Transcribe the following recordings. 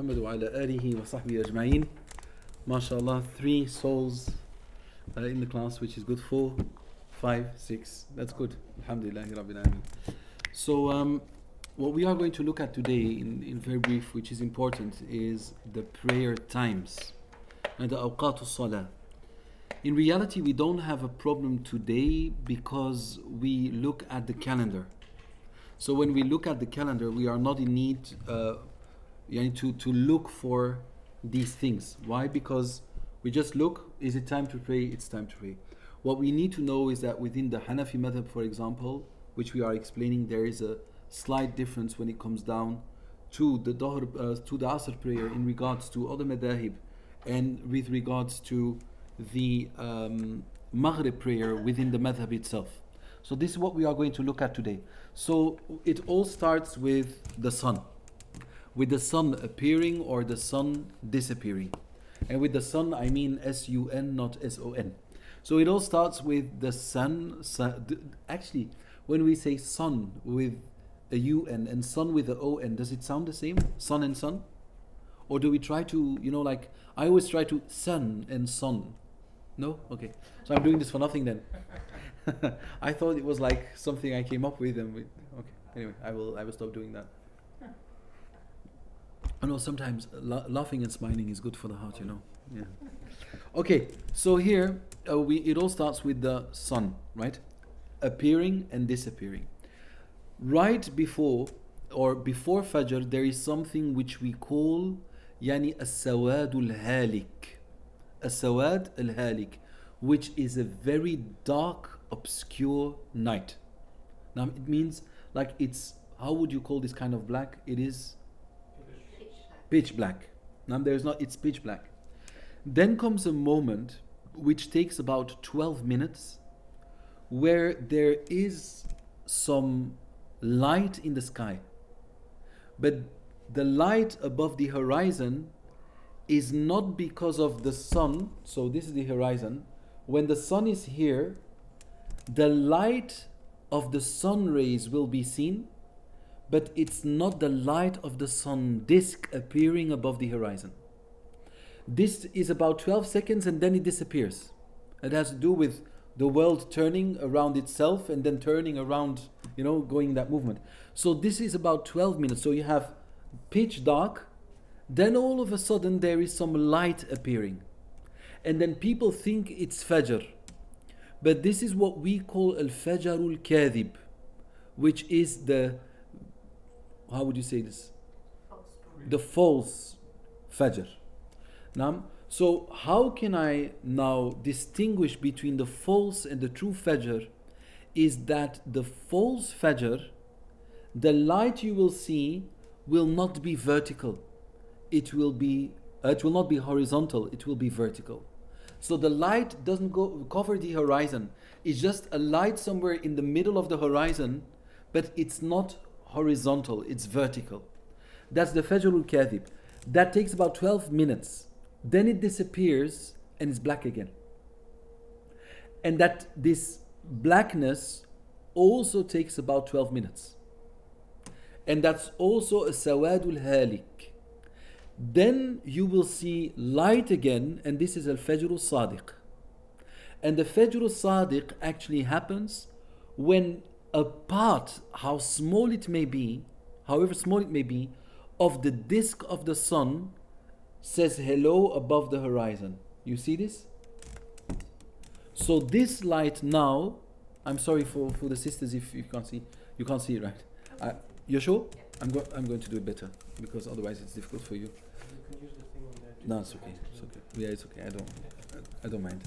محمد وعلى آله وصحبه أجمعين. MashaAllah, 3 souls in the class, which is good. 4, 5, 6. That's good. Alhamdulillah Rabbil Alameen. So, what we are going to look at today, in very brief, which is important, is the prayer times and the awqatul salah. In reality, we don't have a problem today because we look at the calendar. So when we look at the calendar, we are not in need to look for these things. Why? Because we just look, is it time to pray? It's time to pray. What we need to know is that within the Hanafi madhab, for example, which we are explaining, there is a slight difference when it comes down to the Asr prayer in regards to other madhahib and with regards to the Maghrib prayer within the madhab itself. So this is what we are going to look at today. So it all starts with the sun appearing or the sun disappearing. And with the sun, I mean S-U-N, not S-O-N. So it all starts with the sun. Actually, when we say sun with a U-N and sun with a O-N, does it sound the same? Sun and sun? Or do we try to, like, I always try to sun and sun. No? Okay. So I'm doing this for nothing then. I thought it was like something I came up with and okay. Anyway, I will stop doing that. I know sometimes laughing and smiling is good for the heart, Yeah. Okay, so here it all starts with the sun, right? Appearing and disappearing. Right before Fajr, there is something which we call as-sawad al-halik. As-sawad al-halik, which is a very dark, obscure night. Now it means like it's, how would you call this kind of black? It is pitch black. Now it's pitch black. Then comes a moment which takes about 12 minutes where there is some light in the sky. But the light above the horizon is not because of the sun. So this is the horizon. When the sun is here, the light of the sun rays will be seen, but it's not the light of the sun disk appearing above the horizon. This is about 12 seconds and then it disappears. It has to do with the world turning around itself and then turning around, going that movement. So this is about 12 minutes. So you have pitch dark, then all of a sudden there is some light appearing. And then people think it's Fajr. But this is what we call al-Fajr al-Kadhib, which is how would you say this? The false Fajr. Now, so how can I now distinguish between the false and the true Fajr? Is that the false Fajr, the light you will see will not be vertical. It will not be horizontal, it will be vertical. So the light doesn't cover the horizon. It's just a light somewhere in the middle of the horizon, but it's not horizontal, it's vertical. That's the Fajr al-Kadhib. That takes about 12 minutes. Then it disappears and it's black again. And that this blackness also takes about 12 minutes. And that's also a Sawad al-Halik. Then you will see light again, and this is al-Fajr al-Sadiq. And the Fajr al-Sadiq actually happens when a part, however small it may be, of the disk of the sun says hello above the horizon. You see this? So this light now, I'm sorry for the sisters if you can't see. You can't see it, right? You're sure? I'm going to do it better because otherwise it's difficult for you. You can use the thing on there. No, it's okay. It's okay. Yeah, it's okay. I don't mind.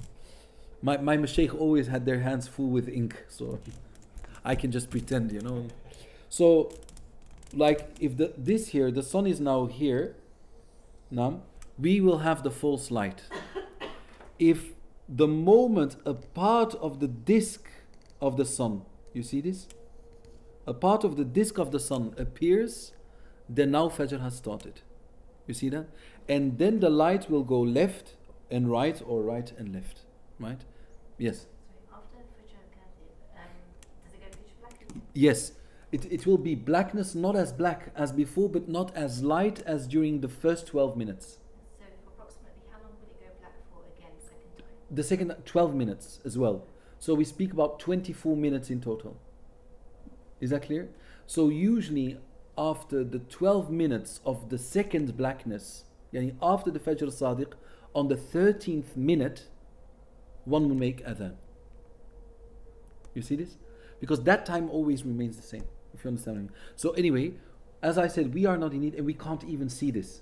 My mashaykh always had their hands full with ink, so I can just pretend, So, like if the sun is now here, now we will have the false light. If the moment a part of the disk of the sun, you see this? A part of the disk of the sun appears, then now Fajr has started. You see that? And then the light will go left and right or right and left. Right? Yes? Sorry, after Fajr al-Kadhib, does it go pitch black? Yes. it will be blackness, not as black as before, but not as light as during the first 12 minutes. So for approximately how long will it go black for again, second time? The second 12 minutes as well. So we speak about 24 minutes in total. Is that clear? So usually after the 12 minutes of the second blackness, yani after the Fajr Sadiq, on the 13th minute, one will make adhan. You see this? Because that time always remains the same, if you understand what I mean. So anyway, as I said, we are not in need and we can't even see this.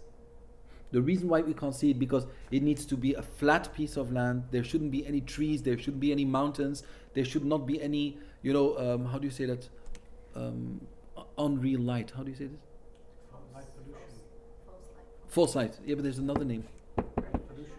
The reason why we can't see it, because it needs to be a flat piece of land. There shouldn't be any trees. There shouldn't be any mountains. There should not be any, how do you say that? Unreal light. How do you say this? Light pollution. False light. Yeah, but there's another name. Pollution.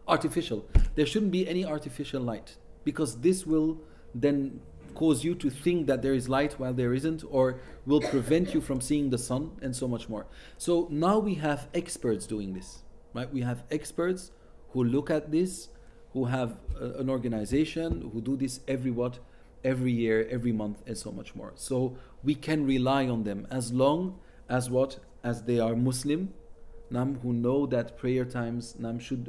Artificial. There shouldn't be any artificial light, because this will then cause you to think that there is light while there isn't, or will prevent you from seeing the sun, and so much more. So now we have experts doing this, right? We have experts who look at this, who have an organization, who do this every year, every month, and so much more. So we can rely on them as long as as they are Muslim, who know that prayer times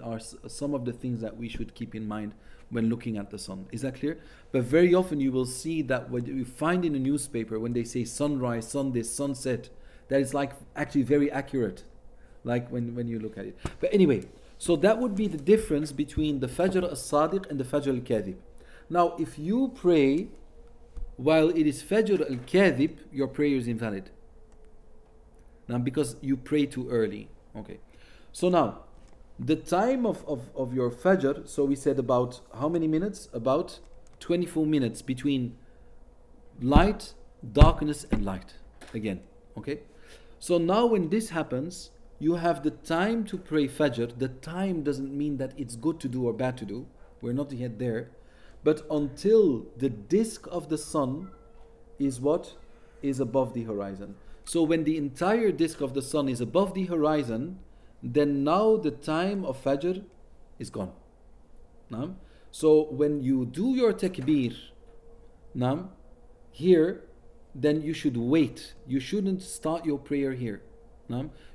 are some of the things that we should keep in mind when looking at the sun. Is that clear? But very often you will see that what you find in a newspaper, when they say sunrise, sun this, sunset, that is like actually very accurate, like when you look at it. But anyway, so that would be the difference between the Fajr al-Sadiq and the Fajr al-Kadhib. Now, if you pray while it is Fajr al-Kadhib, your prayer is invalid. Now, because you pray too early. Okay. So now, the time of your Fajr, so we said about how many minutes? About 24 minutes between light, darkness, and light. Again. Okay. So now when this happens, you have the time to pray Fajr. The time doesn't mean that it's good to do or bad to do. We're not yet there. But until the disk of the sun is what? Is above the horizon. So when the entire disk of the sun is above the horizon, then now the time of Fajr is gone. So when you do your takbir, here, then you should wait. You shouldn't start your prayer here.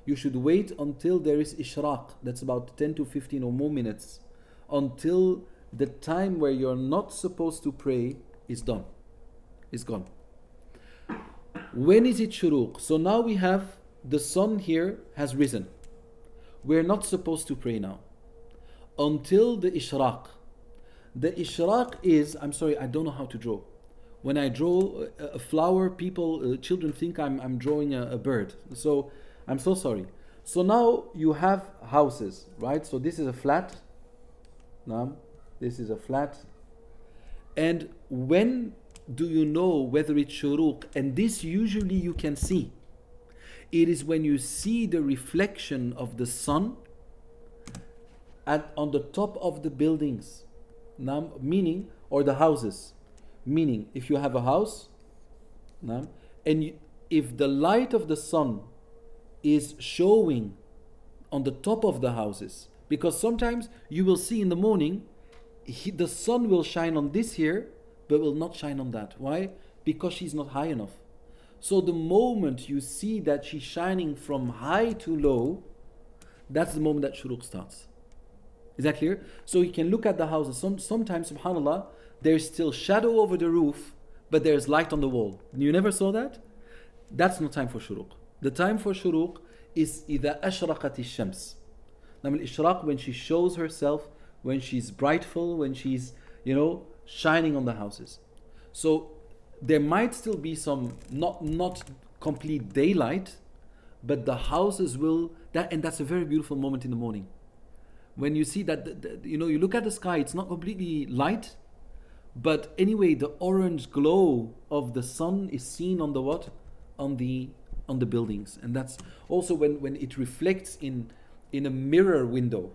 You should wait until there is ishraq. That's about 10 to 15 or more minutes. Until the time where you're not supposed to pray is done. Is gone. When is it shuruq? So now we have the sun here has risen. We're not supposed to pray now until the ishraq. The ishraq is, I'm sorry, I don't know how to draw. When I draw a flower, children think I'm drawing a bird. So I'm so sorry. So now you have houses, right? So this is a flat. This is a flat. And when do you know whether it's shuruq? And this usually you can see. It is when you see the reflection of the sun on the top of the buildings, meaning, or the houses. Meaning, if you have a house, and if the light of the sun is showing on the top of the houses, because sometimes you will see in the morning, the sun will shine on this here, but will not shine on that. Why? Because she's not high enough. So the moment you see that she's shining from high to low, that's the moment that shuruq starts. Is that clear? So you can look at the houses. Sometimes, subhanAllah, there's still shadow over the roof, but there's light on the wall. You never saw that? That's not time for shuruq. The time for shuruq is إِذَا أَشْرَقَتِ الشَّمْسِ. Al-ishraq, when she shows herself, when she's brightful, when she's, shining on the houses. So there might still be some not complete daylight, but the houses will, and that's a very beautiful moment in the morning. When you see that, you look at the sky, it's not completely light, but anyway, the orange glow of the sun is seen on the what? On the buildings. And that's also when it reflects in a mirror window.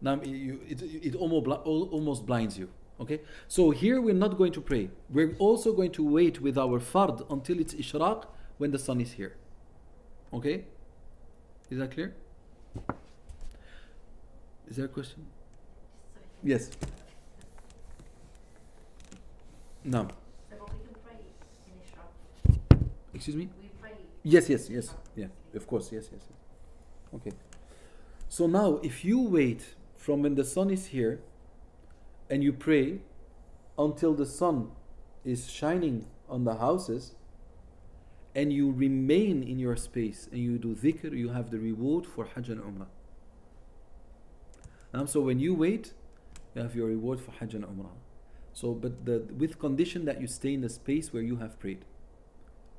Now it almost blinds you. Okay, so here we're not going to pray. We're also going to wait with our fard until it's ishraq, when the sun is here. Okay, is that clear? Is there a question? Yes. No. So what we can pray in ishraq? Excuse me? We pray. Yes, yes, yes. Yeah, of course. Yes, yes, yes. Okay. So now, if you wait from when the sun is here and you pray until the sun is shining on the houses and you remain in your space and you do dhikr, you have the reward for Hajj and Umrah. So when you wait, you have your reward for Hajj and Umrah. So, but with condition that you stay in the space where you have prayed.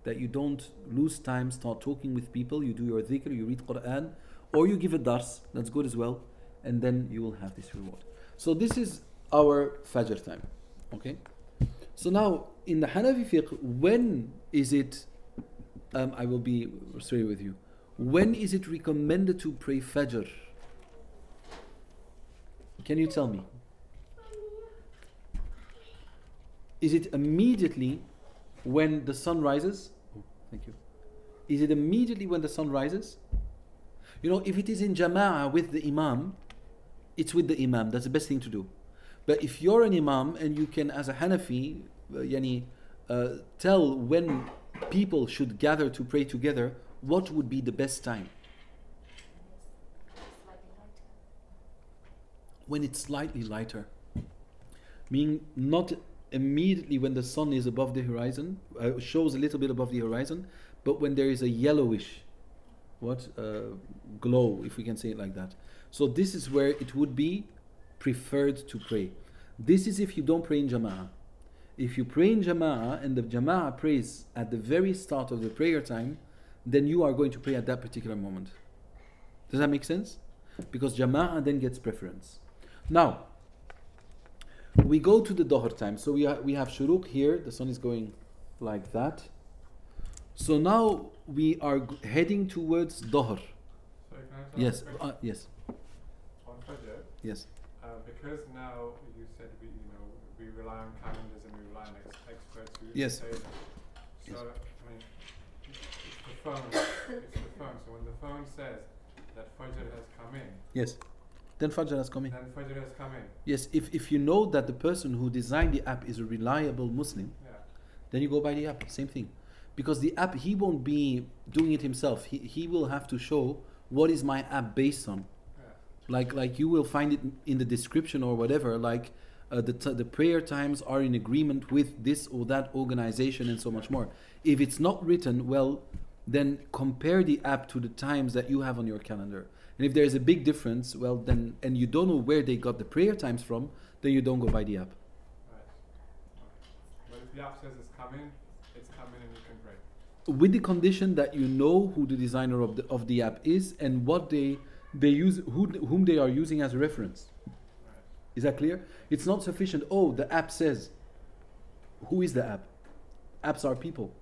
That you don't lose time, start talking with people, you do your dhikr, you read Quran, or you give a dars, that's good as well, and then you will have this reward. So this is our Fajr time. Okay? So now, in the Hanafi fiqh, when is it, I will be straight with you, when is it recommended to pray Fajr? Can you tell me? Is it immediately when the sun rises? Oh, thank you. Is it immediately when the sun rises? You know, if it is in jama'ah with the imam, it's with the imam. That's the best thing to do. But if you're an imam and you can, as a Hanafi, tell when people should gather to pray together, what would be the best time? Slightly lighter. When it's slightly lighter. Meaning not immediately when the sun is above the horizon, shows a little bit above the horizon, but when there is a yellowish glow, if we can say it like that. So this is where it would be preferred to pray. This is if you don't pray in jama'ah. If you pray in jama'ah and the jama'ah prays at the very start of the prayer time, then you are going to pray at that particular moment. Does that make sense? Because jama'ah then gets preference. Now, we go to the Dhuhr time. So we have Shuruq here. The sun is going like that. So now we are heading towards Dhuhr. So can I ask Yes. a question? Yes. On Fajr, Yes. because now you said we rely on calendars and we rely on experts who Yes. say that. So Yes. I mean, it's the phone. It's the phone. So when the phone says that Fajr has come in, Yes. Then Fajr has come in. then Fajr has come in. Yes. If you know that the person who designed the app is a reliable Muslim, Yeah. then you go by the app. Same thing. Because the app, he won't be doing it himself. He will have to show what is my app based on. Yeah. Like you will find it in the description or whatever, like the prayer times are in agreement with this or that organization and so much more. If it's not written, well, then compare the app to the times that you have on your calendar. And if there is a big difference, well then, and you don't know where they got the prayer times from, then you don't go by the app. Right. Okay. But if the app says it's coming and you can pray. With the condition that you know who the designer of the app is and what they use, whom they are using as a reference. Right. Is that clear? It's not sufficient. Oh, the app says. Who is the app? Apps are people.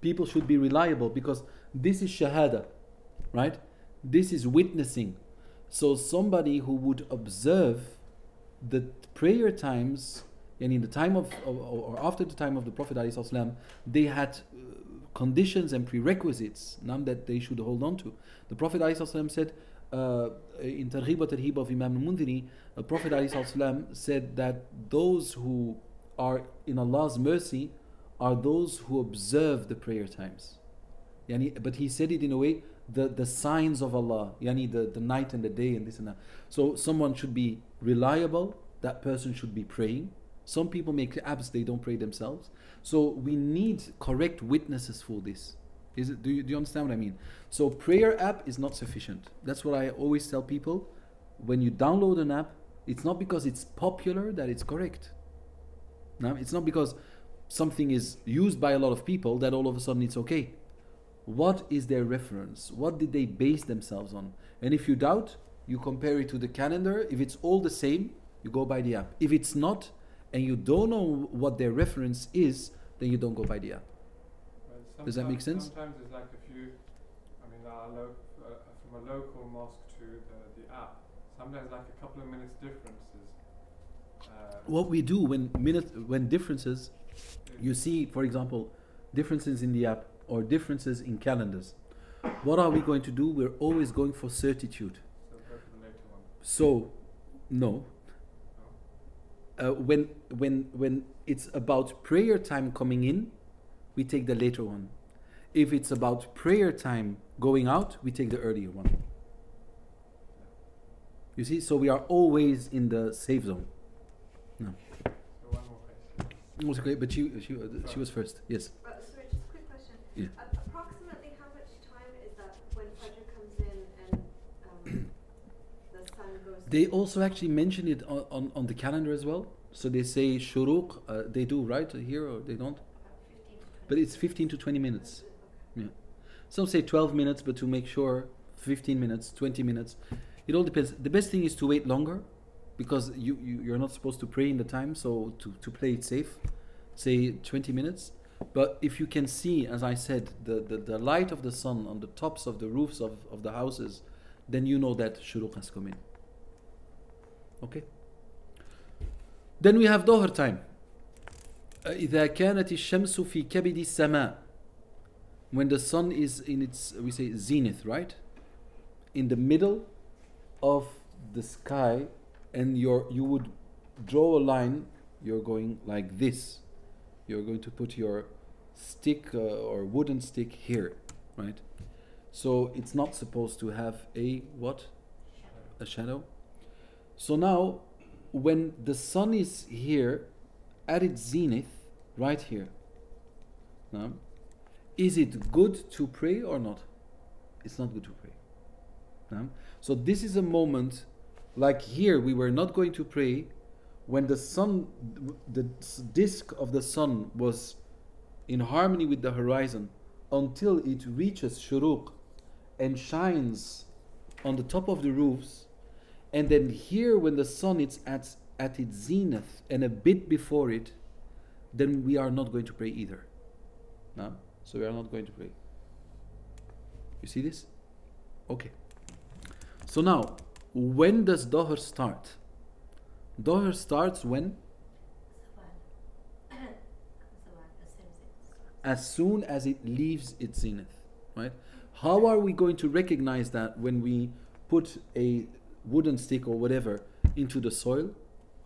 People should be reliable because this is shahada, right? This is witnessing. So somebody who would observe the prayer times, and in the time of or after the time of the Prophet ﷺ, they had conditions and prerequisites that they should hold on to. The Prophet ﷺ said in Targhib wa Tarhib of Imam al-Mundhiri, the Prophet ﷺ said that those who are in Allah's mercy are those who observe the prayer times. But he said it in a way, the signs of Allah, the night and the day and this and that. So someone should be reliable, that person should be praying. Some people make apps, they don't pray themselves. So we need correct witnesses for this. Do you understand what I mean? So prayer app is not sufficient. That's what I always tell people. When you download an app, it's not because it's popular that it's correct. No, it's not because something is used by a lot of people that all of a sudden it's okay. What is their reference? What did they base themselves on? And if you doubt, you compare it to the calendar. If it's all the same, you go by the app. If it's not, and you don't know what their reference is, then you don't go by the app. Well, Does that make sense? Sometimes it's like if you, I mean, from a local mosque to the app, sometimes like a couple of minutes differences. What we do when differences, you see, for example, differences in the app or differences in calendars. What are we going to do? We're always going for certitude. So go for the later one. So, no. When it's about prayer time coming in, we take the later one. If it's about prayer time going out, we take the earlier one. You see, so we are always in the safe zone. No. So one more question. It was great, but she was first. Yes. Sorry, just a quick question. Yeah. Approximately how much time is that when Fajr comes in and the sun goes They also actually mention it on the calendar as well. So they say shuruq, they do, right, here, or they don't? about 15 to 20 But it's 15 to 20 minutes. Yeah. Some say 12 minutes, but to make sure, 15 minutes, 20 minutes. It all depends. The best thing is to wait longer, because you're not supposed to pray in the time, so to play it safe, say 20 minutes. But if you can see, as I said, the light of the sun on the tops of the roofs of the houses, then you know that shuruq has come in. Okay? Then we have Dhuhr time. إذا كانت الشمس في كبد السماء. When the sun is in its, we say zenith, right? In the middle of the sky, and you would draw a line. You're going like this. You're going to put your stick or wooden stick here, right? So it's not supposed to have a what? A shadow. So now, when the sun is here at its zenith, right here, now, is it good to pray or not? It's not good to pray. Now, so this is a moment, like here, we were not going to pray when the sun, the disk of the sun was in harmony with the horizon until it reaches shuruq and shines on the top of the roofs. And then here, when the sun is at its zenith and a bit before it, then we are not going to pray either. No? So we are not going to pray. You see this? Okay. So now, when does Dhuhr start? Dhuhr starts when? As soon as it leaves its zenith. Right? How are we going to recognize that when we put a wooden stick or whatever into the soil?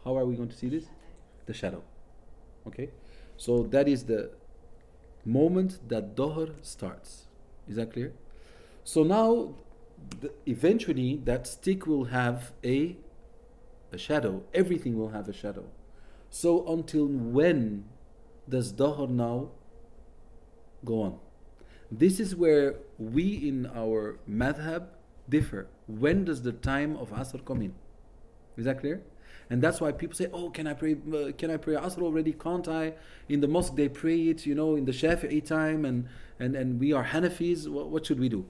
How are we going to see this? The shadow. Okay? So that is the moment that Dhuhr starts. Is that clear? So now, eventually, that stick will have a shadow. Everything will have a shadow. So until when does Dhuhr now go on? This is where we in our madhab differ. When does the time of Asr come in? Is that clear? And that's why people say, oh, can I pray Asr already? Can't I? In the mosque they pray it, in the Shafi'i time, and we are Hanafis. What should we do?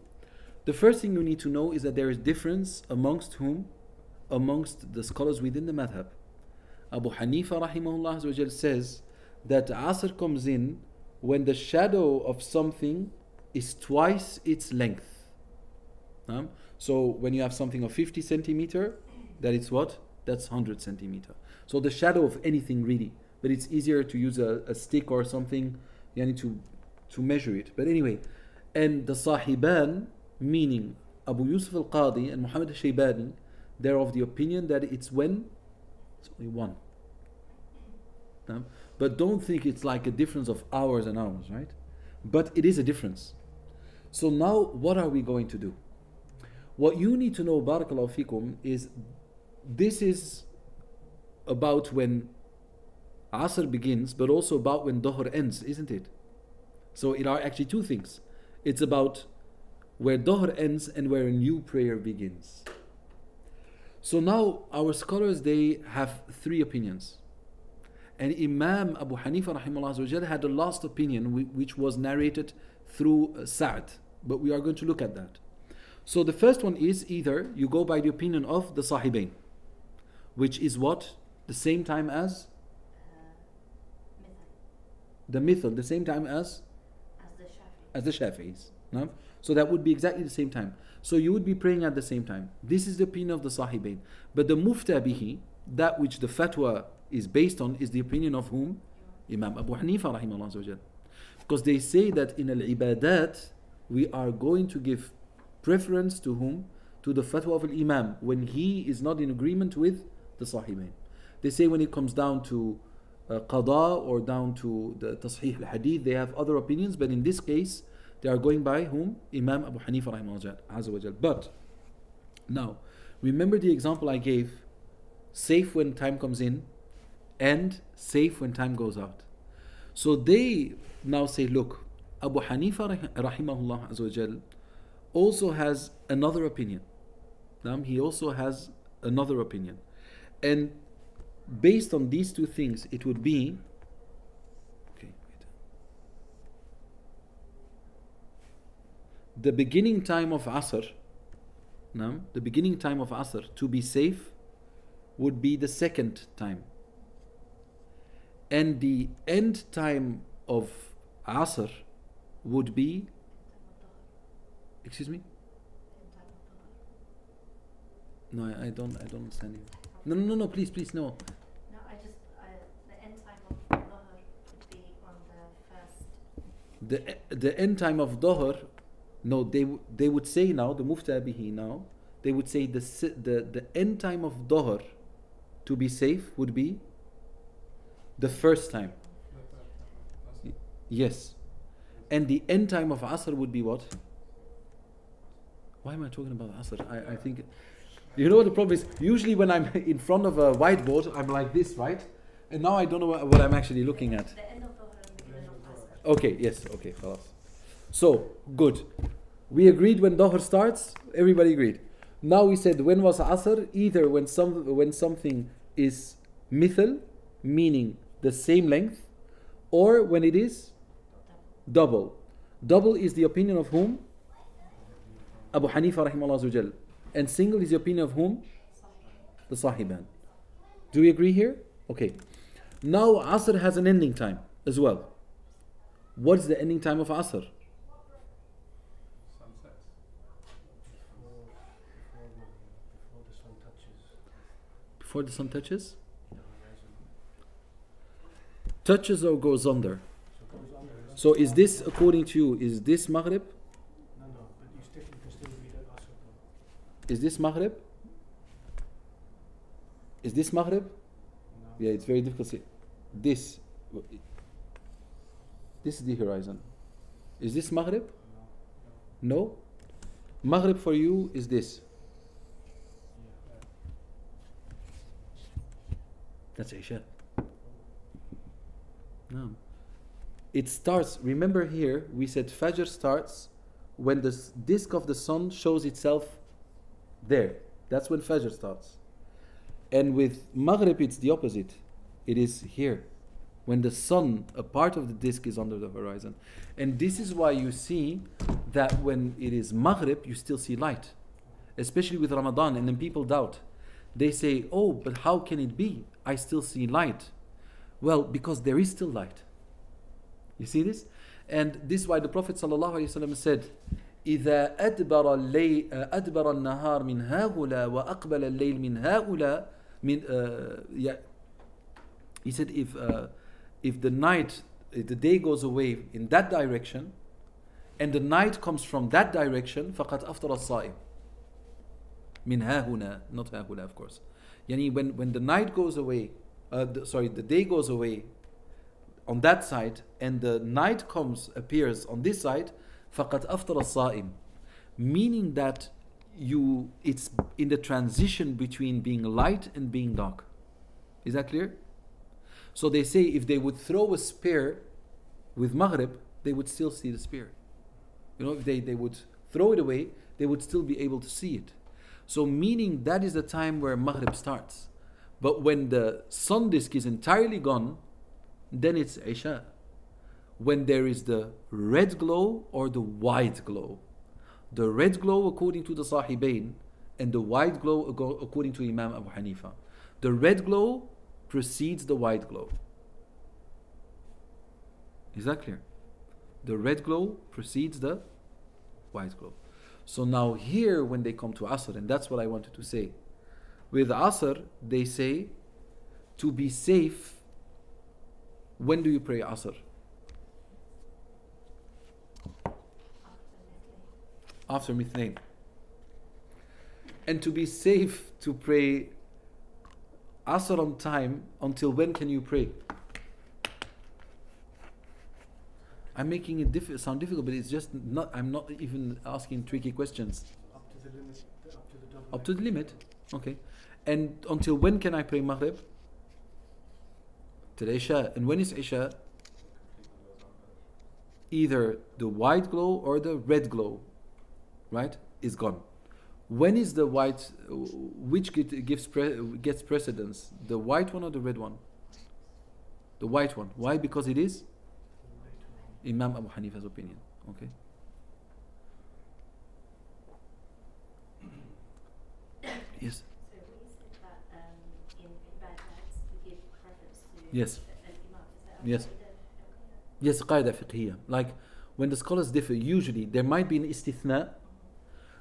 The first thing you need to know is that there is difference amongst whom? Amongst the scholars within the madhab. Abu Hanifa rahimahullah says that Asr comes in when the shadow of something is twice its length. So when you have something of 50 centimeter, that is what? That's 100 centimeter. So the shadow of anything really. But it's easier to use a stick or something to measure it. But anyway, and the Sahiban, meaning Abu Yusuf al-Qadi and Muhammad al-Shaybani, they're of the opinion that it's when? It's only one. But don't think it's like a difference of hours and hours, right? But it is a difference. So now, what are we going to do? What you need to know, Barakallahu Fikum, is this is about when Asr begins, but also about when Dhuhr ends, isn't it? So it are actually two things. It's about where Dhuhr ends and where a new prayer begins. So now our scholars, they have three opinions. And Imam Abu Hanifa rahimahullah had the last opinion, which was narrated through Sa'd. But we are going to look at that. So the first one is either you go by the opinion of the Sahibain, which is what? The same time as? The Mithal, the same time as the Shafi'is. No? So that would be exactly the same time. So you would be praying at the same time. This is the opinion of the Sahibain. But the Mufta bihi, that which the fatwa is based on, is the opinion of whom? Imam Abu Hanifa rahimahullah. Because they say that in al-ibadat, we are going to give preference to whom? To the fatwa of al-imam, when he is not in agreement with the Sahibain. They say when it comes down to qada or down to the tasheeh al-hadith, they have other opinions, but in this case, They are going by whom? Imam Abu Hanifa rahimahullah azza wa jal. But now, remember the example I gave, safe when time comes in and safe when time goes out. So they now say, look, Abu Hanifa rahimahullah azza wa jal also has another opinion. He also has another opinion. And based on these two things, it would be the beginning time of Asr, the beginning time of Asr to be safe would be the second time. And the end time of Asr would be, excuse me? No, I don't understand you. No, please, no. No, the end time of Dhuhr would be on the first. The end time of Dhuhr, no, they would say now, the Mufta bihi now, they would say the end time of Dhuhr to be safe would be the first time. Yes. And the end time of Asr would be what? Why am I talking about Asr? I think, you know what the problem is? Usually when I'm in front of a whiteboard, I'm like this, right? And now I don't know what I'm actually looking at. The end of Dhuhr and the beginning of Asr. Okay, yes, okay, khalas. So, good. We agreed when Dhuhr starts, everybody agreed. Now we said when was Asr? Either when something is mithal, meaning the same length, or when it is double. Double is the opinion of whom? Abu Hanifa rahimahullah azza wa jal. And single is the opinion of whom? The Sahiban. Do we agree here? Okay. Now Asr has an ending time as well. What's the ending time of Asr? Sunset. Before the sun touches Before the sun touches? the horizon. Touches or goes under? So it goes under. So is this, according to you, is this Maghrib? No, but you can still read it Asr though. Is this Maghrib? Is this Maghrib? No. Yeah, it's very difficult to say. This is the horizon. Is this Maghrib? No. No? Maghrib for you is this. That's Isha. No. It starts, remember here, we said Fajr starts when the disk of the sun shows itself there. That's when Fajr starts. And with Maghrib, it's the opposite. It is here. When the sun, a part of the disk is under the horizon. And this is why you see that when it is Maghrib, you still see light. Especially with Ramadan, and then people doubt. They say, oh, but how can it be? I still see light. Well, because there is still light. You see this? And this is why the Prophet ﷺ said, إذا أدبر النهار من هؤلاء وأقبل الليل من هؤلاء he said if the day goes away in that direction and the night comes from that direction فقد أفطر الصائم من هؤلاء, not هؤلاء of course. Yani when the night goes away, the day goes away on that side and the night appears on this side, فقد أفطر الصائم, meaning that it's in the transition between being light and being dark. Is that clear? So they say if they would throw a spear with Maghrib, they would still see the spear. You know, if they would throw it away, they would still be able to see it. So meaning that is the time where Maghrib starts. But when the sun disk is entirely gone, then it's Isha. When there is the red glow or the white glow. The red glow according to the Sahibain and the white glow according to Imam Abu Hanifa. The red glow precedes the white glow. Is that clear? The red glow precedes the white glow. So now here when they come to Asr, and that's what I wanted to say. With Asr, they say, to be safe, when do you pray Asr? After Mithnain. And to be safe to pray Asr on time, until when can you pray? I'm making it sound difficult, but it's just not. I'm not even asking tricky questions. Up to the limit, up to the double. Up to the limit. Okay. And until when can I pray Maghrib? Till Isha. And when is Isha? Either the white glow or the red glow, right, is gone. When is the white, which gets precedence? The white one or the red one? The white one. Why? Because it is Imam Abu Hanifa's opinion. Okay. Yes. So when you said that in Ibadat we give preference to Yes. al-Imam, is that Yes. okay? Yes, qaida fiqhiyya. Like when the scholars differ, usually there might be an istithna,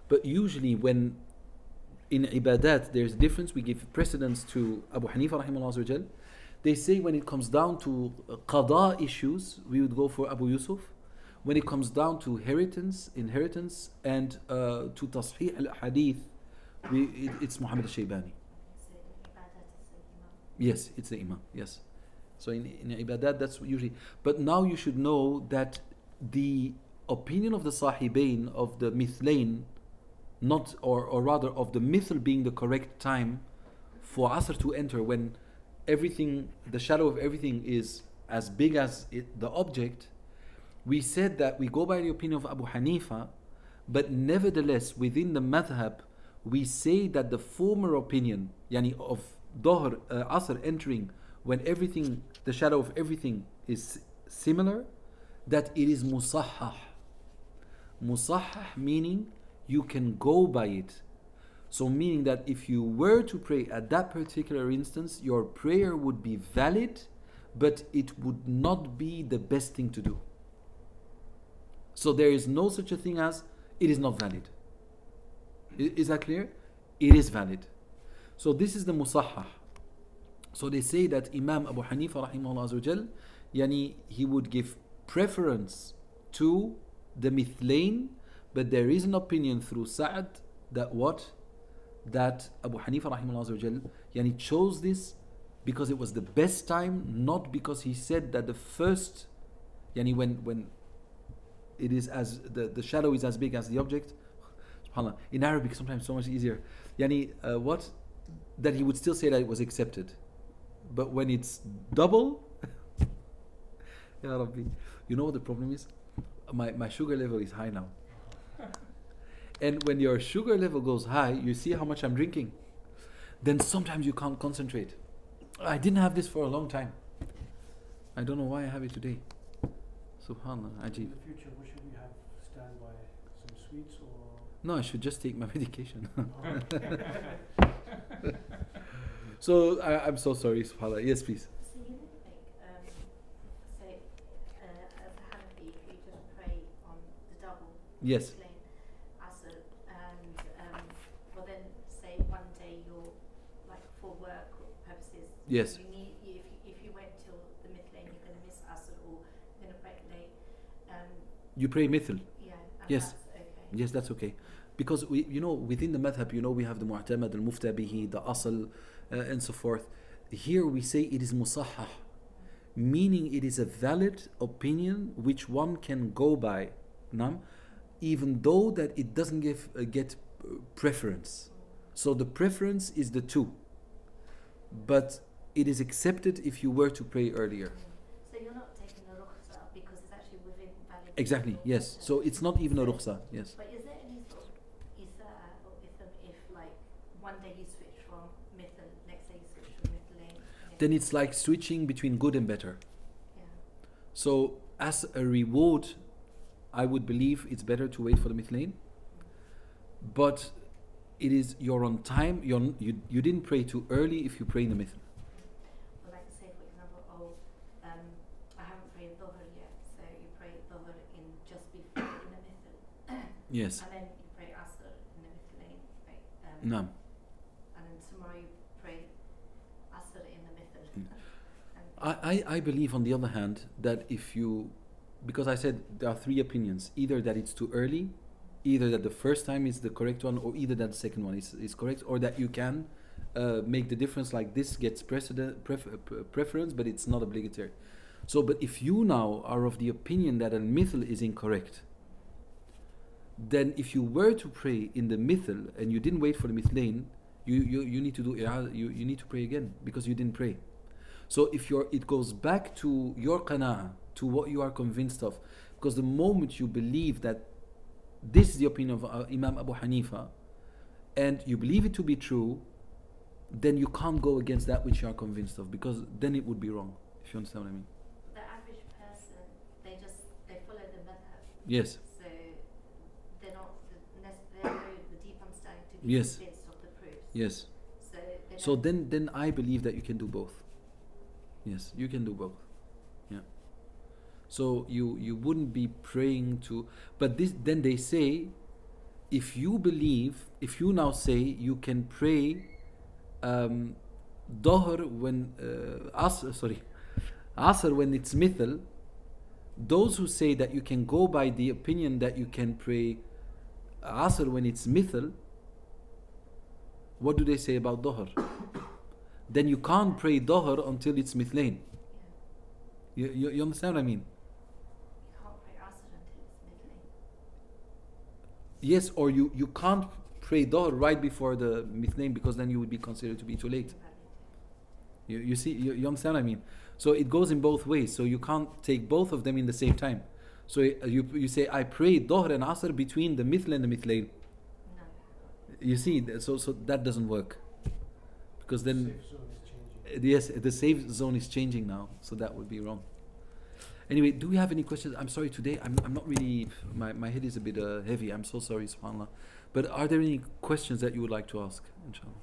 but usually when in ibadat there's a difference, we give precedence to Abu Hanifa rahimahullah azza wa jal. They say when it comes down to qada issues, we would go for Abu Yusuf. When it comes down to inheritance, and to tasheeh al-hadith, it's Muhammad al-Shaybani. So in Ibadat it's al-Imam. Yes, it's the Imam. Yes. So in ibadat, that's usually. But now you should know that the opinion of the Sahibain of the Mithlain, not or rather of the Mithl being the correct time for Asr to enter, when everything, the shadow of everything is as big as the object. We said that we go by the opinion of Abu Hanifa, but nevertheless within the madhab we say that the former opinion, yani of Dhuhr, Asr entering when everything, the shadow of everything is similar, that it is musahhah. Musahhah meaning you can go by it. So meaning that if you were to pray at that particular instance, your prayer would be valid, but it would not be the best thing to do. So there is no such a thing as it is not valid. Is that clear? It is valid. So this is the musahhah. So they say that Imam Abu Hanifa rahimahullah azza wa jal, yani he would give preference to the mithlain, but there is an opinion through Sa'ad that what? That Abu Hanifa rahimahullah azza wa jal, yani chose this because it was the best time, not because he said that the first, yani when it is as the shadow is as big as the object. SubhanAllah. In Arabic sometimes so much easier. Yani what? That he would still say that it was accepted. But when it's double, Ya Rabbi, you know what the problem is? My sugar level is high now. And when your sugar level goes high, you see how much I'm drinking. Then sometimes you can't concentrate. I didn't have this for a long time. I don't know why I have it today. Subhanallah, In ajib. the future, what should we have stand by? Some sweets or? No, I should just take my medication. So I'm so sorry, subhanAllah. Yes, please. So you know, like, say, as a Hanafi, if you just pray on the double, Yes. plain Asr, and well then say one day you're like for work purposes. Yes. You need if you wait till the mid-lane, you're going to miss Asr or you're going to break late. You pray mithl. Yeah. And Yes. That's okay. Yes, that's okay. Because we, within the madhab, we have the mu'tamad, al-mufta bihi, the asl, and so forth. Here we say it is musahhah, meaning it is a valid opinion which one can go by, even though that it doesn't get preference. So the preference is the two, but it is accepted if you were to pray earlier. So you're not taking a rukhsa because it's actually within valid. Exactly, yes. So it's not even a rukhsa, yes. But is there any sort of or if like one day you switch from mithl, next day you switch from mithlain? Then it's like switching between good and better. Yeah. So as a reward, I would believe it's better to wait for the mithlain. But it is, you're on time, you didn't pray too early if you pray in the mithl. Or like say for example, I haven't prayed Dhuhr yet, so you pray Dhuhr in just before in the mithl. Yes. And then you pray Asr in the mithlain, right? No. And then tomorrow you pray Asr in the mithl. I believe on the other hand that if you, because I said there are three opinions, either that it's too early, either that the first time is the correct one, or either that the second one is correct, or that you can make the difference, like this gets preference but it's not obligatory. So, but if you now are of the opinion that al mithl is incorrect, then if you were to pray in the mithl and you didn't wait for the mithlain, you need to do you need to pray again because you didn't pray. So if it goes back to your qana'ah, to what you are convinced of, because the moment you believe that this is the opinion of Imam Abu Hanifa and you believe it to be true, then you can't go against that which you are convinced of, because then it would be wrong, if you understand what I mean. The average person, they follow the madhab. Yes. So they're not necessarily the deep understanding to be Yes. convinced of the proofs. Yes. So, they So don't- then I believe that you can do both. Yes, you can do both. Yeah. So you wouldn't be praying to, but then they say, if you now say you can pray Dhuhr when Asr when it's mithl, those who say that you can go by the opinion that you can pray Asr when it's mithl, what do they say about Dhuhr? Then you can't pray Dhuhr until it's mithlain. You understand what I mean? You can't pray Asr until it's midnight. Yes, or you can't pray Dhuhr right before the mithlain, because then you would be considered to be too late. You see, you understand what I mean? So it goes in both ways. So you can't take both of them in the same time. So you say, I pray Dhuhr and Asr between the mithl and the mithlain. No. You see, so that doesn't work. Because then, Safe zone is changing. yes, the safe zone is changing now. So that would be wrong. Anyway, do we have any questions? I'm sorry, today I'm not really, my head is a bit heavy. I'm so sorry, subhanAllah. But are there any questions that you would like to ask, inshallah?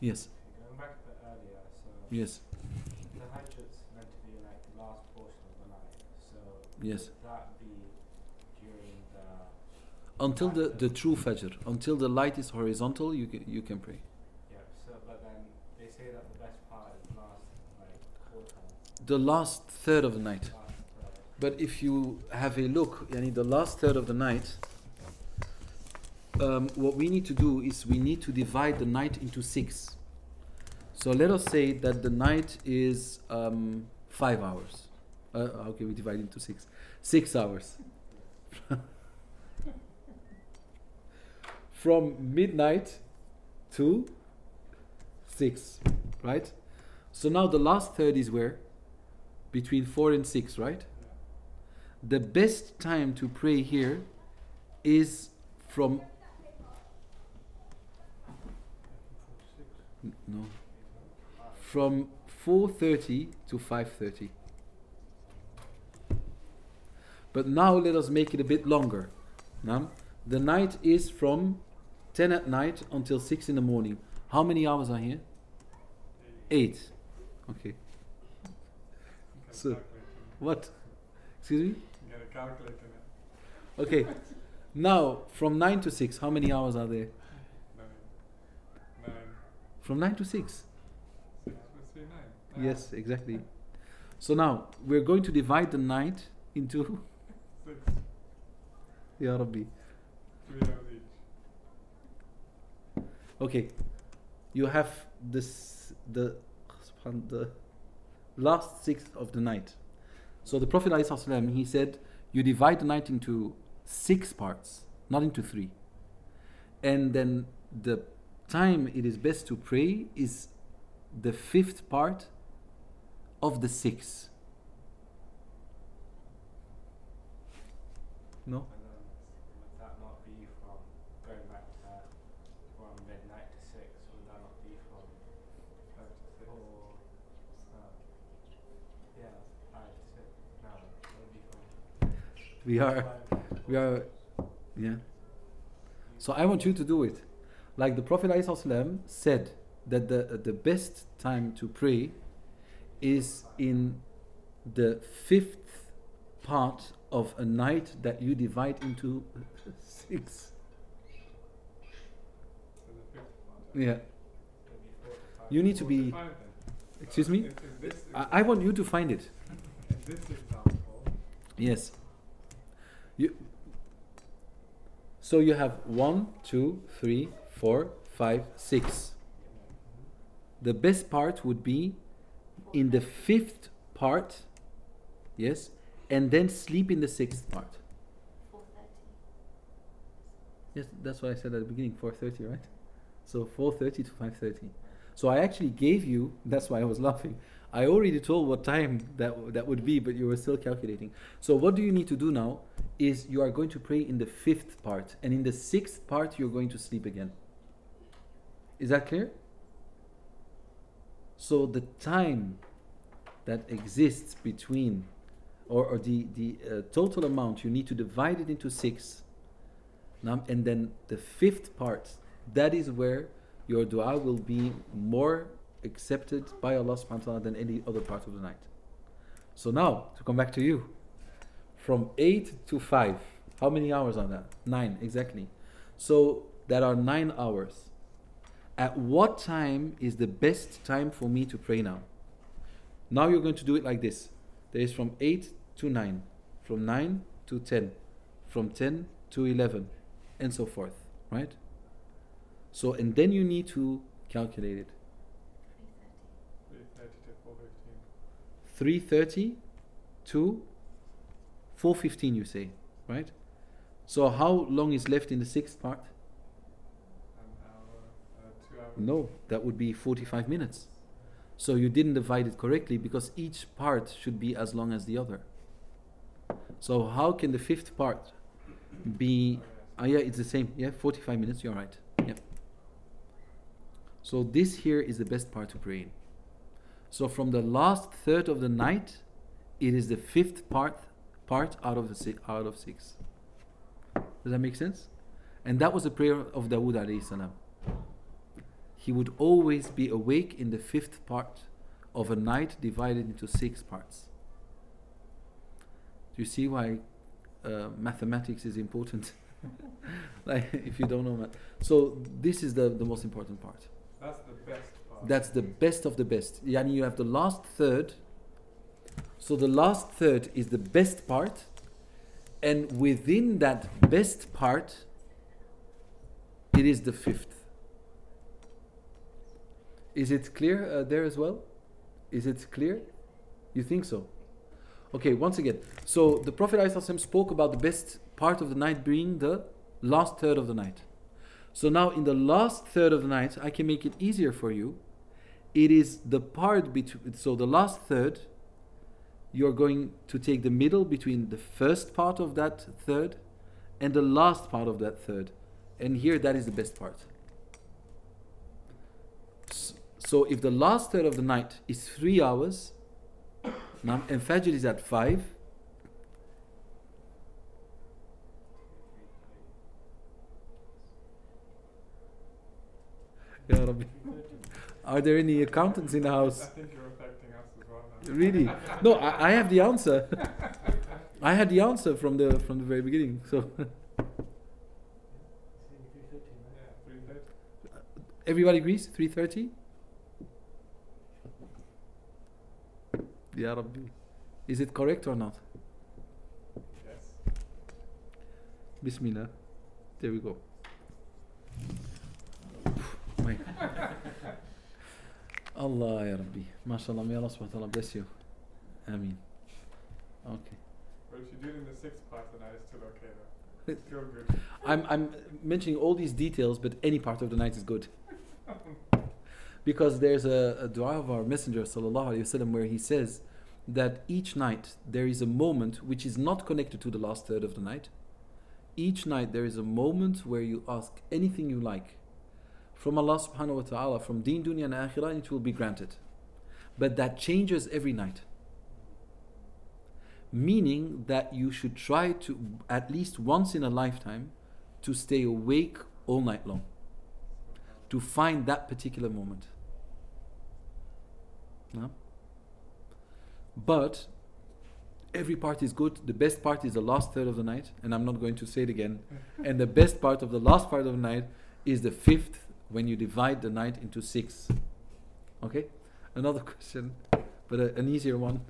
Yes, Going back to the earlier, so yes, the Hajj's meant to be like the last portion of the night. So yes. would that be during the Until the true Fajr, until the light is horizontal, you can pray. yeah? So but then they say that the best part is the last like quarter, The last third of the night. last third. But if you have a look, yani the last third of the night, what we need to do is we need to divide the night into 6. So let us say that the night is 5 hours. Okay, we divide into 6. 6 hours. From midnight to 6, right? So now the last third is where? Between 4 and 6, right? The best time to pray here is from no from 4:30 to 5:30. But now let us make it a bit longer. Now, the night is from 10 at night until 6 in the morning. How many hours are here? 8. Okay. So, what? Excuse me? Get a calculator now. Okay. Now, from 9 to 6, how many hours are there? 9. From 9 to 6. 6 plus 3, 9. Yes, exactly. So now, we're going to divide the night into 6. Ya Rabbi. 3 hours each. Okay. You have the last sixth of the night. So the Prophet ﷺ, he said, you divide the night into 6 parts, not into 3. And then the time it is best to pray is the 5th part of the 6. No? And then would that not be from going back to from midnight to 6? Would that not be from 5 to 6. or yeah, 5 to 6? No, it would be from We are, yeah. So I want you to do it. Like the Prophet ﷺ said that the best time to pray is in the 5th part of a night that you divide into 6. So the 5th part. Yeah. would be 4 to 5. You need to be. 45 then. Excuse me? In this I want you to find it. in this example, Yes. So you have 1, 2, 3, 4, 5, 6. The best part would be in the 5th part, yes, and then sleep in the 6th part. 4:30. Yes, that's what I said at the beginning, 4:30, right? So 4:30 to 5:30. So I actually gave you, that's why I was laughing. I already told what time that would be, but you were still calculating. So what do you need to do now is you are going to pray in the 5th part, and in the 6th part you're going to sleep again. Is that clear? So the time that exists between, or the total amount, you need to divide it into 6. Now, and then the 5th part, that is where your dua will be more accepted by Allah subhanahu wa ta'ala than any other part of the night. So now, to come back to you, from 8 to 5, how many hours are that? 9, exactly. So that are 9 hours. At what time is the best time for me to pray now? Now you're going to do it like this. There is from 8 to 9, from 9 to 10, from 10 to 11, and so forth, right? So, and then you need to calculate it. 3:30 to 4:15, you say, right? So how long is left in the 6th part? An hour, 2 hours. No, that would be 45 minutes. So you didn't divide it correctly, because each part should be as long as the other. So how can the 5th part be? Yeah, it's the same. Yeah, 45 minutes. You're right. Yeah. So this here is the best part to pray in. So from the last third of the night, it is the 5th part out of 6. Does that make sense? And that was the prayer of Dawood alayhi salam. He would always be awake in the 5th part of a night divided into 6 parts. Do you see why mathematics is important? Like, if you don't know math. So this is the most important part. That's the best part. That's the best of the best. Yani you have the last third. So the last third is the best part, and within that best part, it is the 5th. Is it clear there as well? Is it clear? You think so? Okay, once again. So the Prophet ﷺ spoke about the best part of the night being the last third of the night. So now in the last third of the night, I can make it easier for you. It is the part between, so the last third, you're going to take the middle between the first part of that third and the last part of that third. And here, that is the best part. So if the last third of the night is 3 hours, now, and Fajr is at 5, Ya Rabbi. Are there any accountants in the house? I think you're affecting us as well now. Really? No, I have the answer. I had the answer from the very beginning. So Saying 3:30, Yeah, 3:30. everybody agrees? 3:30? Ya Rabbi. Is it correct or not? Yes. Bismillah. There we go. My. Allah Ya Rabbi. MashaAllah. May Allah subhanahu wa ta'ala bless you. Ameen. Okay. But if you do it in the 6th part, then it's still okay though. It's still good. I'm mentioning all these details, but any part of the night is good. Because there's a dua of our Messenger sallallahu alaihi wasallam where he says that each night there is a moment which is not connected to the last third of the night. Each night there is a moment where you ask anything you like from Allah subhanahu wa ta'ala, from deen, dunya and akhirah, and it will be granted. But that changes every night. Meaning that you should try to, at least once in a lifetime, to stay awake all night long, to find that particular moment. No? But every part is good. The best part is the last third of the night, and I'm not going to say it again. And the best part of the last part of the night is the 5th, when you divide the night into 6. Okay? Another question, but an easier one.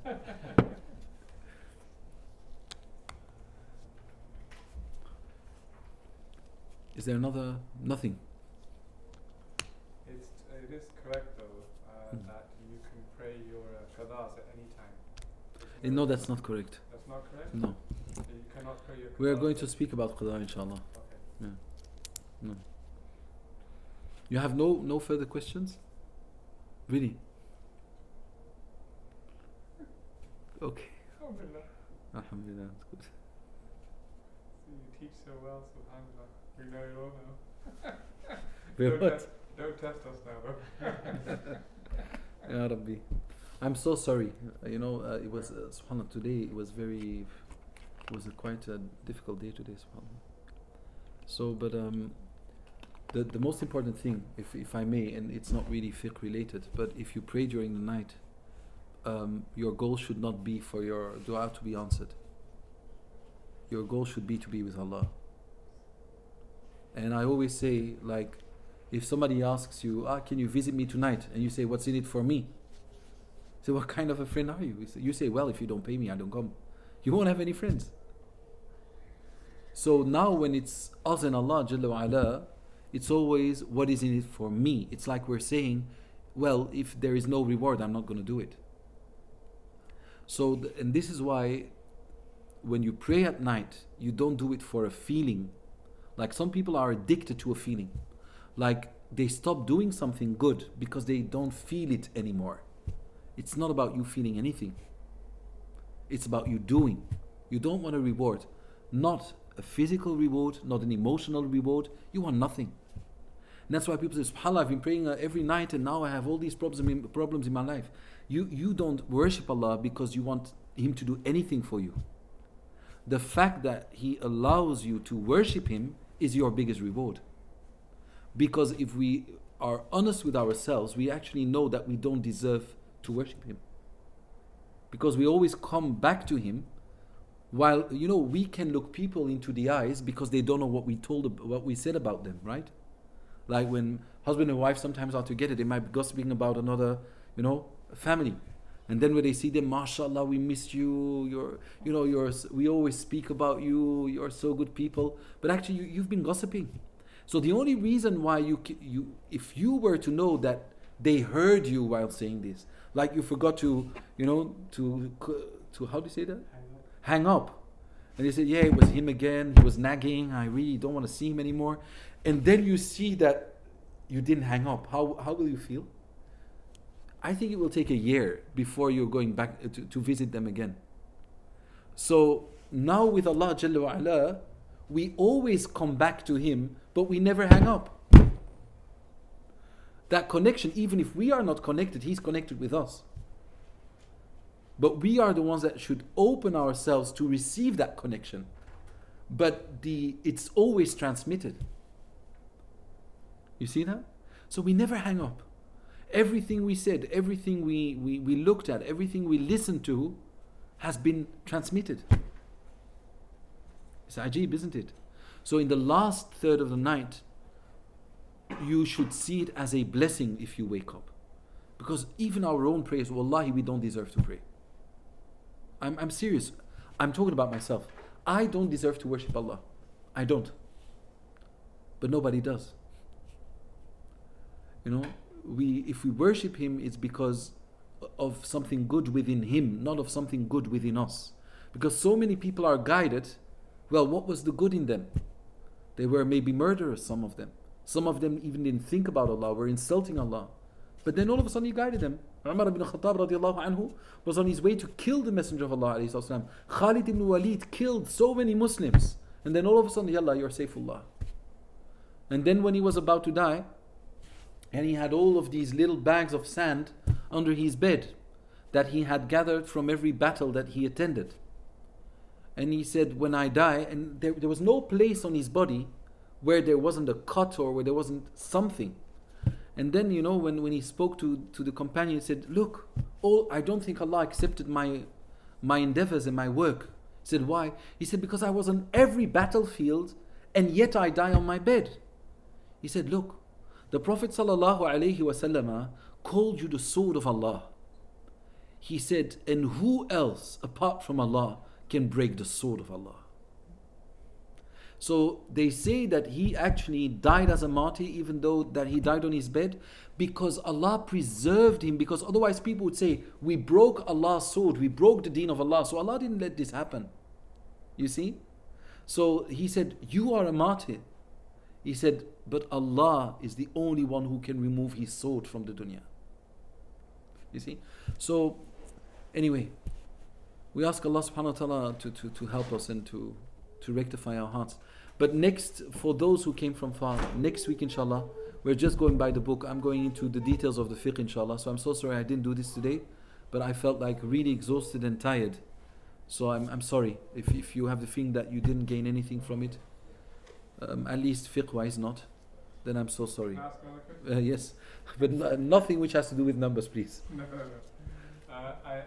Is there another? Nothing. It is correct though that you can pray your No, that's not correct. That's not correct? No. So you cannot pray your We are qada going to first? speak about qada, inshallah. Okay. Yeah. No. You have no further questions? Really? Okay. Alhamdulillah. Alhamdulillah, that's good. You teach so well, subhanAllah. We know you all now. We're what? Don't test us now, though. Ya Rabbi. I'm so sorry. It was, subhanAllah, today it was quite a difficult day today, subhanAllah. So, but the most important thing, if I may, and it's not really fiqh related, but if you pray during the night, your goal should not be for your dua to be answered. Your goal should be to be with Allah. And I always say, like, if somebody asks you, can you visit me tonight? And you say, what's in it for me? So what kind of a friend are you? You say, well, if you don't pay me, I don't come. You won't have any friends. So now when it's us and Allah Jalla wa Ala, it's always what is in it for me. It's like we're saying, well, if there is no reward, I'm not going to do it. So, and this is why when you pray at night, you don't do it for a feeling. Like some people are addicted to a feeling. Like they stop doing something good because they don't feel it anymore. It's not about you feeling anything. It's about you doing. You don't want a reward. Not a physical reward, not an emotional reward. You want nothing. And that's why people say, SubhanAllah, I've been praying every night and now I have all these problems in my life. You don't worship Allah because you want Him to do anything for you. The fact that He allows you to worship Him is your biggest reward. Because if we are honest with ourselves, we actually know that we don't deserve to worship Him. Because we always come back to Him, while we can look people into the eyes because they don't know what we said about them, right? Like when husband and wife sometimes are together, they might be gossiping about another, family. And then when they see them, mashallah, we missed you, we always speak about you, you're so good people. But actually you've been gossiping. So the only reason why if you were to know that they heard you while saying this, like you forgot to how do you say that? Hang up. And they said, yeah, it was him again, he was nagging, I really don't want to see him anymore. And then you see that you didn't hang up. How will you feel? I think it will take a year before you're going back to visit them again. So now with Allah Jalla wa Ala, we always come back to Him, but we never hang up. That connection, even if we are not connected, He's connected with us. But we are the ones that should open ourselves to receive that connection. But it's always transmitted. You see that? So we never hang up. Everything we said, everything we looked at, everything we listened to has been transmitted. It's ajib, isn't it? So in the last third of the night, you should see it as a blessing if you wake up. Because even our own prayers, wallahi, we don't deserve to pray. I'm serious. I'm talking about myself. I don't deserve to worship Allah. I don't. But nobody does. If we worship Him, it's because of something good within Him, not of something good within us. Because so many people are guided. Well, what was the good in them? They were maybe murderers, some of them. Some of them even didn't think about Allah, were insulting Allah. But then all of a sudden He guided them. Umar ibn Khattab radiallahu anhu was on his way to kill the Messenger of Allah alayhi salam. Khalid ibn Walid killed so many Muslims. And then all of a sudden, Yallah, you're Saifullah. And then when he was about to die, and he had all of these little bags of sand under his bed that he had gathered from every battle that he attended. And he said, when I die, and there was no place on his body where there wasn't a cut or where there wasn't something. And then, when he spoke to the companion, he said, look, I don't think Allah accepted my endeavors and my work. He said, why? He said, because I was on every battlefield and yet I die on my bed. He said, look, the Prophet ﷺ called you the sword of Allah. He said, and who else apart from Allah can break the sword of Allah? So they say that he actually died as a martyr, even though that he died on his bed, because Allah preserved him. Because otherwise people would say, we broke Allah's sword, we broke the deen of Allah, so Allah didn't let this happen. You see? So he said, you are a martyr. He said, but Allah is the only one who can remove his sword from the dunya. You see? So anyway, we ask Allah subhanahu wa ta'ala to help us and to rectify our hearts. But next, for those who came from far, next week inshallah, we're just going by the book. I'm going into the details of the fiqh inshallah. So I'm so sorry I didn't do this today, but I felt like really exhausted and tired. So I'm sorry if you have the feeling that you didn't gain anything from it, at least fiqh wise not, then I'm so sorry. Can I ask another question? Yes, but nothing which has to do with numbers, please. No. I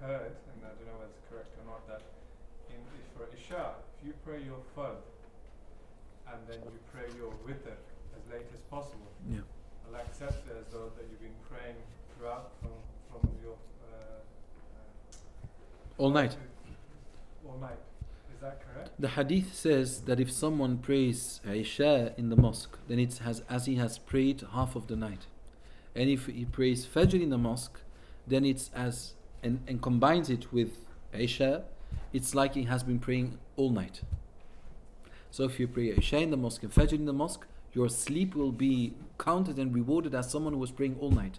heard, and I don't know whether it's correct or not, that for Isha, if you pray your fard and then you pray your witr as late as possible, Yeah. I'll accept it as though that you've been praying throughout from your All night. all night. Is that correct? The hadith says that if someone prays Isha in the mosque, then it's as he has prayed half of the night. And if he prays Fajr in the mosque, then it's as and combines it with Isha, it's like he has been praying all night. So if you pray Isha in the mosque and Fajr in the mosque, your sleep will be counted and rewarded as someone who was praying all night.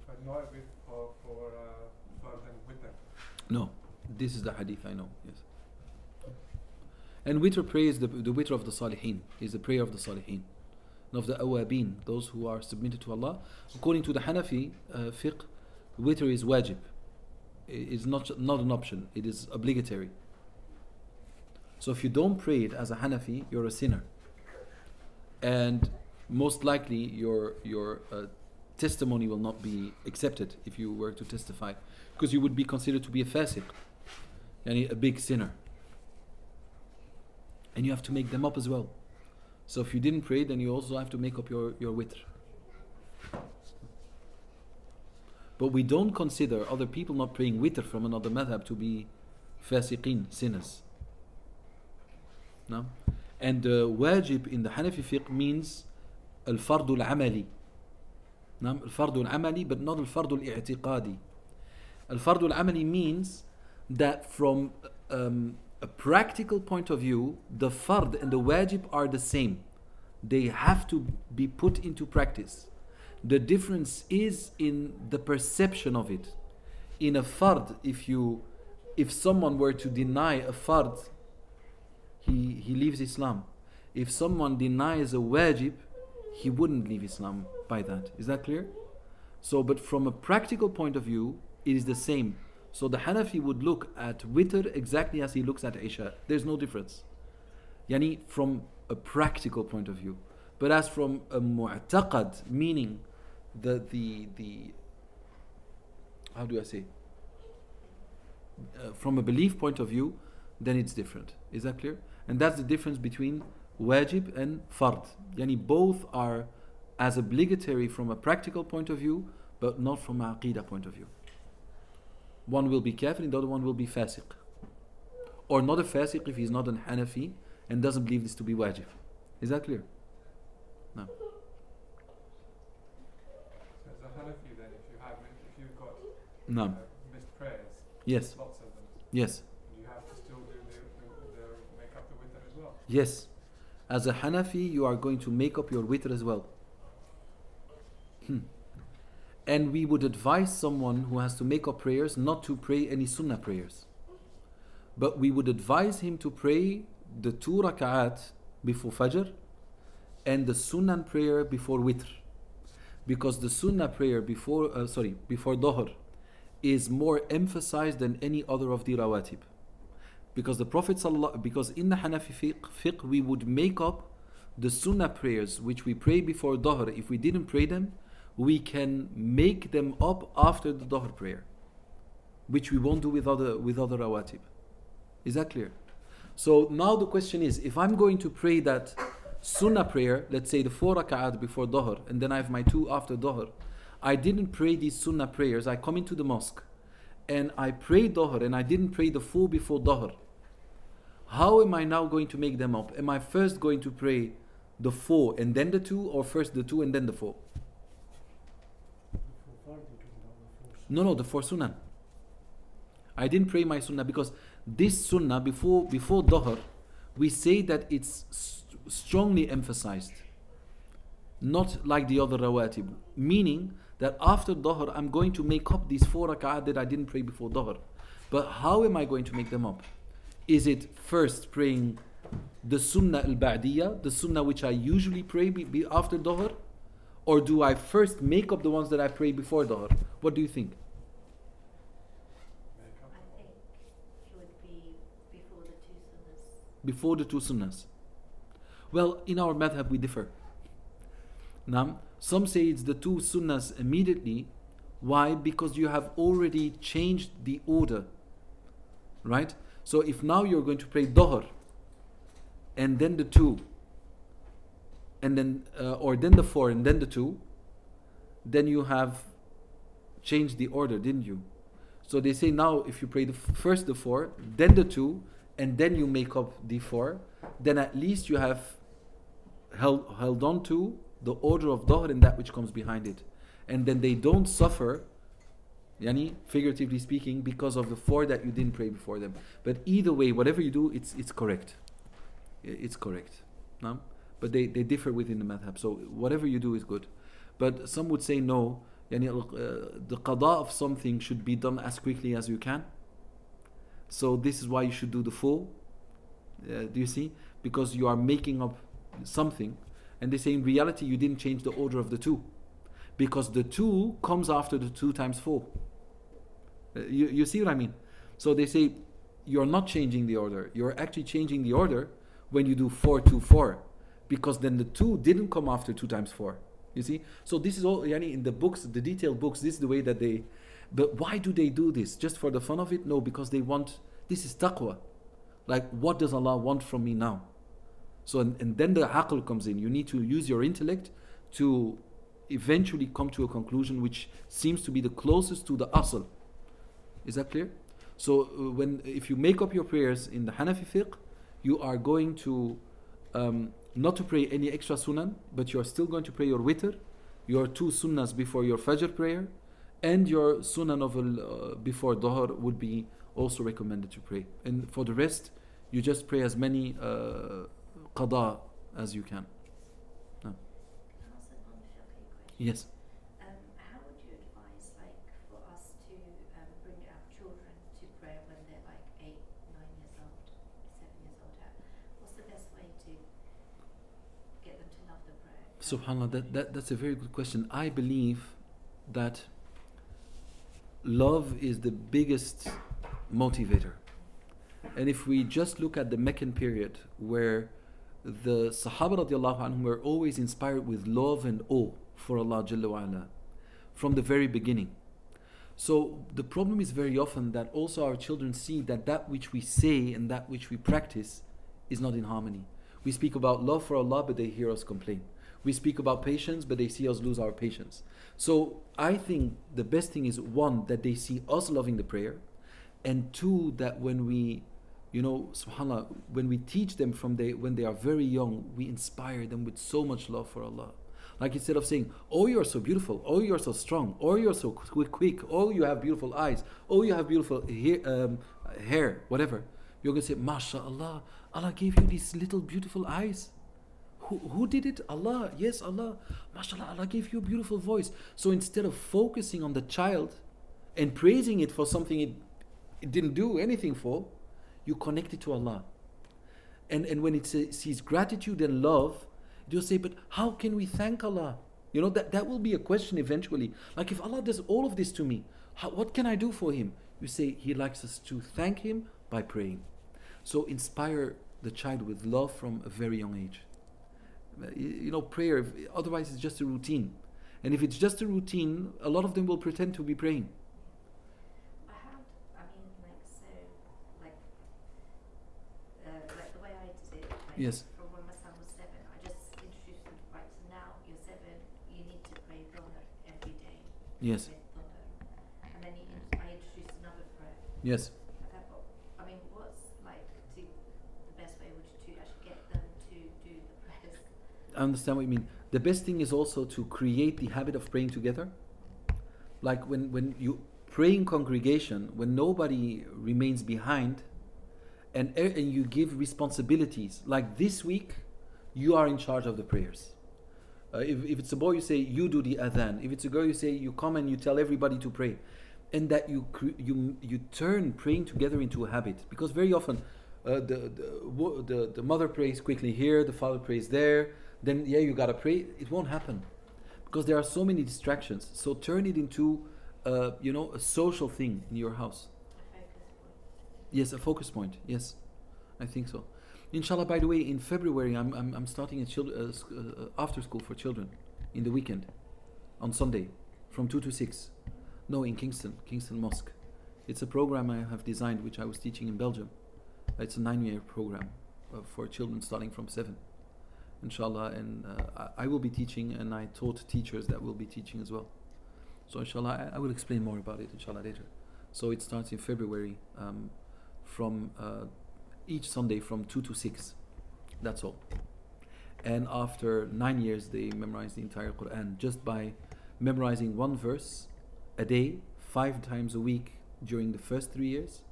But not with for fard and witr. No, this is the hadith I know. Yes. And witr prayer is the witr of the Salihin, is the prayer of the Salihin, of the awabin, those who are submitted to Allah. According to the Hanafi fiqh, witr is wajib. It's not an option, it is obligatory. So if you don't pray it as a Hanafi, you're a sinner. And most likely your testimony will not be accepted if you were to testify, because you would be considered to be a fasiq, yani a big sinner. And you have to make them up as well. So if you didn't pray, then you also have to make up your witr. But we don't consider other people not praying witr from another madhab to be fasiqeen, sinners. No? And wajib in the Hanafi fiqh means al-fardul amali. Al-fardul amali, but not al-fardul i'tiqadi. Al-fardul amali means that from a practical point of view, the fard and the wajib are the same. They have to be put into practice. The difference is in the perception of it. In a fard, if someone were to deny a fard, he leaves Islam. If someone denies a wajib, he wouldn't leave Islam by that. Is that clear? So, but from a practical point of view, it is the same. So the Hanafi would look at witr exactly as he looks at Isha. There's no difference. Yani from a practical point of view. But as from a mu'taqad, meaning the how do I say? From a belief point of view, then it's different. Is that clear? And that's the difference between wajib and fard. Yani both are as obligatory from a practical point of view, but not from an aqidah point of view. One will be kafir and the other one will be fasiq. Or not a fasiq if he's not an Hanafi and doesn't believe this to be wajib. Is that clear? No. So as a Hanafi then, if you've got No. missed prayers, Yes. lots of them, Yes. you have to still do the make up the witr as well. Yes. As a Hanafi, you are going to make up your witr as well. And we would advise someone who has to make up prayers not to pray any sunnah prayers. But we would advise him to pray the 2 rak'at before Fajr and the sunnah prayer before witr. Because the sunnah prayer before Dhuhr is more emphasized than any other of the rawatib. Because the Prophet because in the Hanafi fiqh we would make up the sunnah prayers which we pray before Dhuhr. If we didn't pray them, we can make them up after the Dhuhr prayer, which we won't do with other rawatib. Is that clear? So now the question is, if I'm going to pray that sunnah prayer, let's say the 4 rak'at before Dhuhr, and then I have my 2 after Dhuhr, I didn't pray these sunnah prayers, I come into the mosque, and I pray Dhuhr, and I didn't pray the full before Dhuhr. how am I now going to make them up? Am I first going to pray the 4 and then the 2, or first the 2 and then the 4? No, the 4 sunnah. I didn't pray my sunnah because this sunnah before Dhuhr, we say that it's strongly emphasized. Not like the other rawatib. Meaning that after Dhuhr, I'm going to make up these 4 rak'ah that I didn't pray before Dhuhr. But how am I going to make them up? Is it first praying the sunnah al-ba'diyah, the sunnah which I usually pray after Dhuhr? Or do I first make up the ones that I pray before Dhuhr? What do you think? I think it would be before the 2 sunnahs. Before the 2 sunnahs. Well, in our madhab we differ. Now, some say it's the 2 sunnahs immediately. Why? Because you have already changed the order. Right? So if now you're going to pray Dhuhr and then the 2 and then or then the 4 and then the 2, then you have changed the order, didn't you? So they say now if you pray first the 4, then the 2, and then you make up the 4, then at least you have held on to the order of Dhuhr and that which comes behind it. And then they don't suffer, yani, figuratively speaking, because of the 4 that you didn't pray before them. But either way, whatever you do, it's correct. It's correct. No? But they differ within the madhab. So whatever you do is good. But some would say no, yani, the qada of something should be done as quickly as you can. So this is why you should do the full. Do you see? Because you are making up something. And they say in reality you didn't change the order of the 2. Because the 2 comes after the 2 times 4. You see what I mean? So they say you're not changing the order. You're actually changing the order when you do 4, 2, 4. Because then the 2 didn't come after 2 times 4. You see? So this is all, yani, in the books, the detailed books, this is the way that they... But why do they do this? Just for the fun of it? No, because they want... This is taqwa. Like, what does Allah want from me now? So, and then the aql comes in. You need to use your intellect to eventually come to a conclusion which seems to be the closest to the asl. Is that clear? So, if you make up your prayers in the Hanafi fiqh, you are going to not to pray any extra sunnah, but you are still going to pray your witr, your 2 sunnahs before your fajr prayer, and your sunnah novel before dhuhr would be also recommended to pray. And for the rest, you just pray as many qada as you can. No. Can I ask a non-fiqhi question? Yes. How would you advise, like, for us to bring our children to prayer when they're like 8, 9 years old, 7 years old? What's the best way to get them to love the prayer? Subhanallah, that's a very good question. I believe that love is the biggest motivator. And if we just look at the Meccan period, where the Sahaba radiallahu anhum were always inspired with love and awe for Allah Jalla wa Ala from the very beginning. So the problem is very often that also our children see that that which we say and that which we practice is not in harmony. We speak about love for Allah, but they hear us complain. We speak about patience, but they see us lose our patience. So I think the best thing is, 1, that they see us loving the prayer, and 2, that when we, subhanAllah, when we teach them when they are very young, we inspire them with so much love for Allah. Like, instead of saying, oh, you're so beautiful, oh, you're so strong, oh, you're so quick, oh, you have beautiful eyes, oh, you have beautiful hair, whatever, you're going to say, MashaAllah, Allah gave you these little beautiful eyes. Who did it? Allah. Yes, Allah. MashaAllah, Allah gave you a beautiful voice. So instead of focusing on the child and praising it for something it didn't do anything for, you connect it to Allah. And when it sees gratitude and love, you'll say, but how can we thank Allah? That will be a question eventually. Like, if Allah does all of this to me, what can I do for Him? You say He likes us to thank Him by praying. So inspire the child with love from a very young age. Prayer, otherwise it's just a routine. And if it's just a routine, a lot of them will pretend to be praying. Like the way I did it, like, Yes. from when my son was 7, I just introduced him, right, so now you're 7, you need to pray Dhuhr every day. Yes. Pray Dhuhr. And then I introduced another prayer. Yes. What's like to understand what you mean. The best thing is also to create the habit of praying together. Like when you pray in congregation, when nobody remains behind, and you give responsibilities. Like this week, you are in charge of the prayers. If it's a boy, you say you do the adhan. If it's a girl, you say you come and you tell everybody to pray, and that you turn praying together into a habit. Because very often, the mother prays quickly here, the father prays there. Then you gotta pray. It won't happen because there are so many distractions. So turn it into a social thing in your house. Yes, a focus point. Yes, I think so. Inshallah, by the way, in February I'm starting a after school for children in the weekend, on Sunday, from 2 to 6. No, in Kingston Mosque. It's a program I have designed, which I was teaching in Belgium. It's a 9-year program for children starting from 7. Inshallah, and I will be teaching, and I taught teachers that will be teaching as well. So inshallah, I will explain more about it inshallah later. So it starts in February, from each Sunday from 2 to 6. That's all. And after 9 years, they memorize the entire Quran just by memorizing one verse a day, 5 times a week during the first 3 years,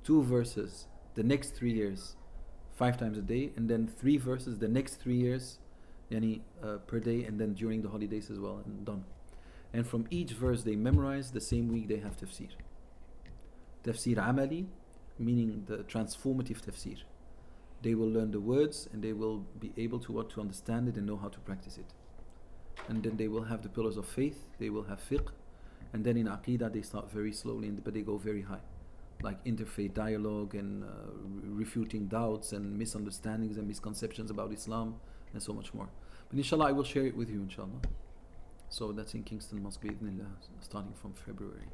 2 verses the next 3 years, 5 times a day, and then 3 verses the next 3 years, per day, and then during the holidays as well, and done. And from each verse they memorize, the same week they have tafsir. Tafsir amali, meaning the transformative tafsir. They will learn the words and they will be able to understand it and know how to practice it. And then they will have the pillars of faith, they will have fiqh, and then in aqidah they start very slowly, but they go very high. Like interfaith dialogue and refuting doubts and misunderstandings and misconceptions about Islam and so much more. But inshallah I will share it with you inshallah. So that's in Kingston Mosque bi'idhnillah, starting from February.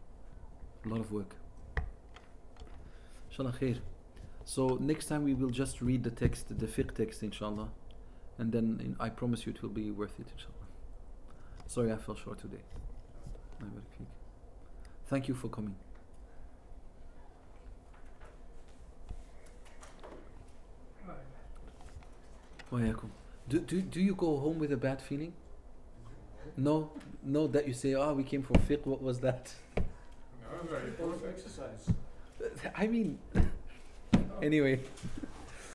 A lot of work. Inshallah khair. So next time we will just read the text, the fiqh text inshallah, and then I promise you it will be worth it inshallah. Sorry I fell short today. Thank you for coming. Do you go home with a bad feeling? No, that you say, we came for fiqh, what was that? No, very important exercise. I mean, anyway.